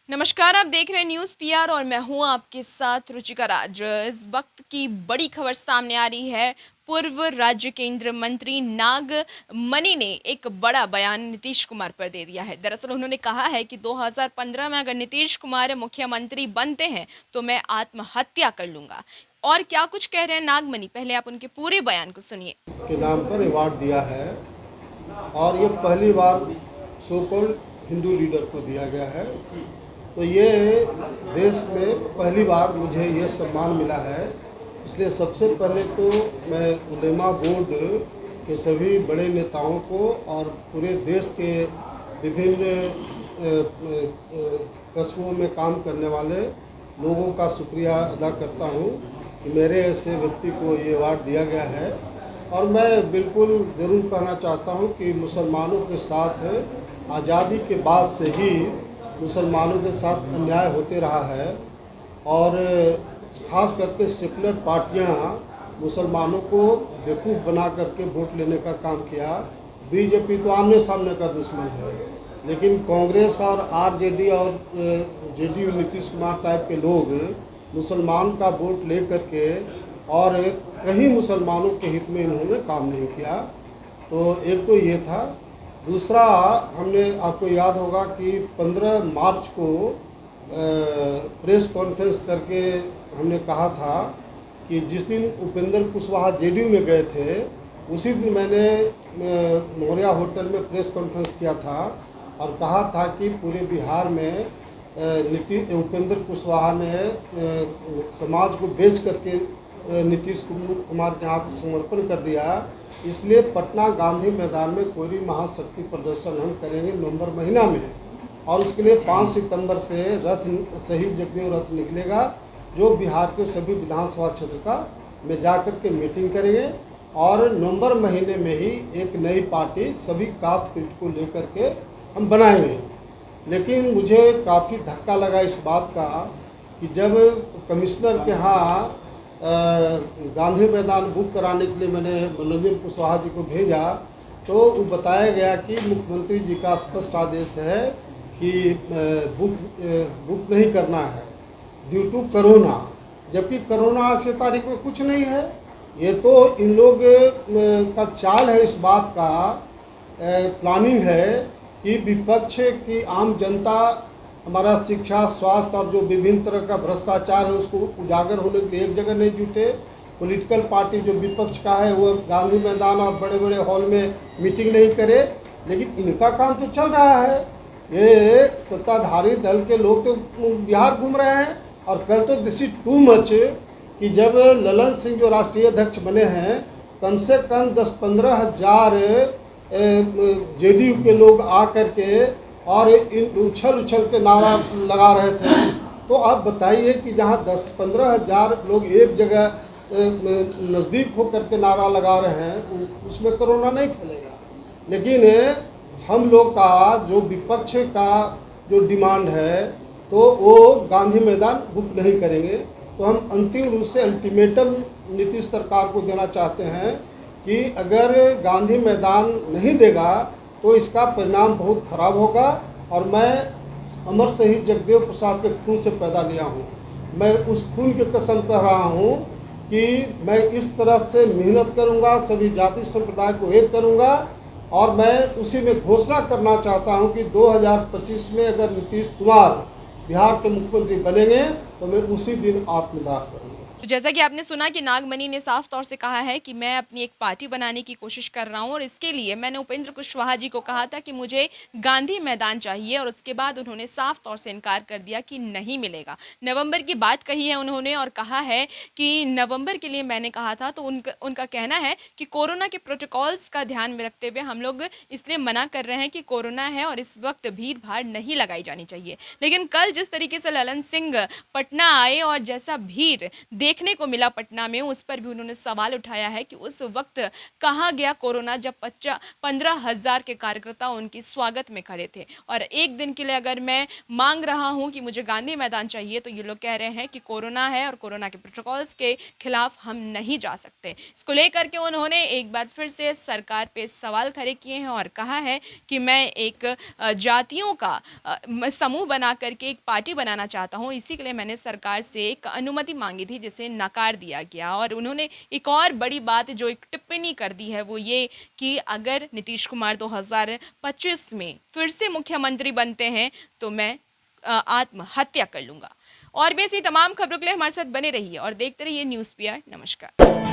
नमस्कार, आप देख रहे हैं न्यूज़ पीआर और मैं हूं आपके साथ रुचिका राज। इस वक्त की बड़ी खबर सामने आ रही है। पूर्व राज्य केंद्रीय मंत्री नागमणि ने एक बड़ा बयान नीतीश कुमार पर दे दिया है। दरअसल उन्होंने कहा है कि 2015 में अगर नीतीश कुमार मुख्यमंत्री बनते हैं तो मैं आत्महत्या कर लूंगा। और क्या कुछ कह रहे हैं नागमणि, पहले आप उनके पूरे बयान को सुनिए। के नाम पर अवार्ड दिया है और ये पहली बार सो कॉल्ड हिंदू लीडर को दिया गया है। तो ये देश में पहली बार मुझे ये सम्मान मिला है। इसलिए सबसे पहले तो मैं उलेमा बोर्ड के सभी बड़े नेताओं को और पूरे देश के विभिन्न कस्बों में काम करने वाले लोगों का शुक्रिया अदा करता हूँ कि मेरे ऐसे व्यक्ति को ये अवार्ड दिया गया है। और मैं बिल्कुल ज़रूर कहना चाहता हूँ कि मुसलमानों के साथ आज़ादी के बाद से ही मुसलमानों के साथ अन्याय होते रहा है और ख़ास करके सेकुलर पार्टियाँ मुसलमानों को बेवकूफ़ बना करके वोट लेने का काम किया। बीजेपी तो आमने सामने का दुश्मन है, लेकिन कांग्रेस और आरजेडी और जेडीयू नीतीश कुमार टाइप के लोग मुसलमान का वोट ले करके और कहीं मुसलमानों के हित में इन्होंने काम नहीं किया। तो एक तो ये था। दूसरा, हमने आपको याद होगा कि 15 मार्च को प्रेस कॉन्फ्रेंस करके हमने कहा था कि जिस दिन उपेंद्र कुशवाहा जेडीयू में गए थे उसी दिन मैंने मौर्या होटल में प्रेस कॉन्फ्रेंस किया था और कहा था कि पूरे बिहार में उपेंद्र कुशवाहा ने समाज को बेच करके नीतीश कुमार के हाथ समर्पण कर दिया। इसलिए पटना गांधी मैदान में कोयरी महाशक्ति प्रदर्शन हम करेंगे नवंबर महीना में और उसके लिए 5 सितंबर से रथ शहीद जगदेव रथ निकलेगा जो बिहार के सभी विधानसभा क्षेत्र का में जा कर के मीटिंग करेंगे और नवंबर महीने में ही एक नई पार्टी सभी कास्ट क्रिट को लेकर के हम बनाएंगे। लेकिन मुझे काफ़ी धक्का लगा इस बात का कि जब कमिश्नर के यहाँ गांधी मैदान बुक कराने के लिए मैंने मनोज कुशवाहा जी को भेजा तो वो बताया गया कि मुख्यमंत्री जी का स्पष्ट आदेश है कि बुक नहीं करना है ड्यू टू कोरोना, जबकि कोरोना आज की तारीख में कुछ नहीं है। ये तो इन लोग का चाल है, इस बात का प्लानिंग है कि विपक्ष की आम जनता हमारा शिक्षा स्वास्थ्य और जो विभिन्न तरह का भ्रष्टाचार है उसको उजागर होने के लिए एक जगह नहीं जुटे। पॉलिटिकल पार्टी जो विपक्ष का है वो गांधी मैदान और बड़े बड़े हॉल में मीटिंग नहीं करे, लेकिन इनका काम तो चल रहा है। ये सत्ताधारी दल के लोग तो बिहार घूम रहे हैं। और कल तो दिस इज टू मच कि जब ललन सिंह जो राष्ट्रीय अध्यक्ष बने हैं कम से कम 10-15 हज़ार जेडीयू के लोग आ करके और इन उछल के नारा लगा रहे थे। तो आप बताइए कि जहाँ 10-15 हज़ार लोग एक जगह नज़दीक होकर के नारा लगा रहे हैं उसमें कोरोना नहीं फैलेगा। लेकिन हम लोग का जो विपक्ष का जो डिमांड है तो वो गांधी मैदान बुक नहीं करेंगे। तो हम अंतिम रूप से अल्टीमेटम नीतीश सरकार को देना चाहते हैं कि अगर गांधी मैदान नहीं देगा तो इसका परिणाम बहुत खराब होगा। और मैं अमर शहीद जगदेव प्रसाद के खून से पैदा लिया हूँ, मैं उस खून की कसम कह रहा हूँ कि मैं इस तरह से मेहनत करूँगा, सभी जाति संप्रदाय को एक करूँगा। और मैं उसी में घोषणा करना चाहता हूँ कि 2025 में अगर नीतीश कुमार बिहार के मुख्यमंत्री बनेंगे तो मैं उसी दिन आत्मदाह करूँगा। तो जैसा कि आपने सुना कि नागमणि ने साफ तौर से कहा है कि मैं अपनी एक पार्टी बनाने की कोशिश कर रहा हूं और इसके लिए मैंने उपेंद्र कुशवाहा जी को कहा था कि मुझे गांधी मैदान चाहिए और उसके बाद उन्होंने साफ तौर से इनकार कर दिया कि नहीं मिलेगा। नवंबर की बात कही है उन्होंने और कहा है कि नवंबर के लिए मैंने कहा था। तो उनका कहना है कि कोरोना के प्रोटोकॉल्स का ध्यान में रखते हुए हम लोग इसलिए मना कर रहे हैं कि कोरोना है और इस वक्त भीड़ भाड़ नहीं लगाई जानी चाहिए। लेकिन कल जिस तरीके से ललन सिंह पटना आए और जैसा भीड़ देखने को मिला पटना में, उस पर भी उन्होंने सवाल उठाया है कि उस वक्त कहाँ गया कोरोना जब 15,000 के कार्यकर्ता उनके स्वागत में खड़े थे। और एक दिन के लिए अगर मैं मांग रहा हूं कि मुझे गांधी मैदान चाहिए, तो ये लोग कह रहे हैं कि कोरोना है और कोरोना के प्रोटोकॉल्स के खिलाफ हम नहीं जा सकते। इसको लेकर के उन्होंने एक बार फिर से सरकार पे सवाल खड़े किए हैं और कहा है कि मैं एक जातियों का समूह बना करके एक पार्टी बनाना चाहता हूं, इसी के लिए मैंने सरकार से एक अनुमति मांगी थी जिसे नकार दिया गया। और उन्होंने एक और बड़ी बात जो एक टिप्पणी कर दी है वो ये कि अगर नीतीश कुमार 2025 में फिर से मुख्यमंत्री बनते हैं तो मैं आत्महत्या कर लूंगा। और भी ऐसी तमाम खबरों के लिए हमारे साथ बने रहिए और देखते रहिए न्यूज़ पीआर। नमस्कार।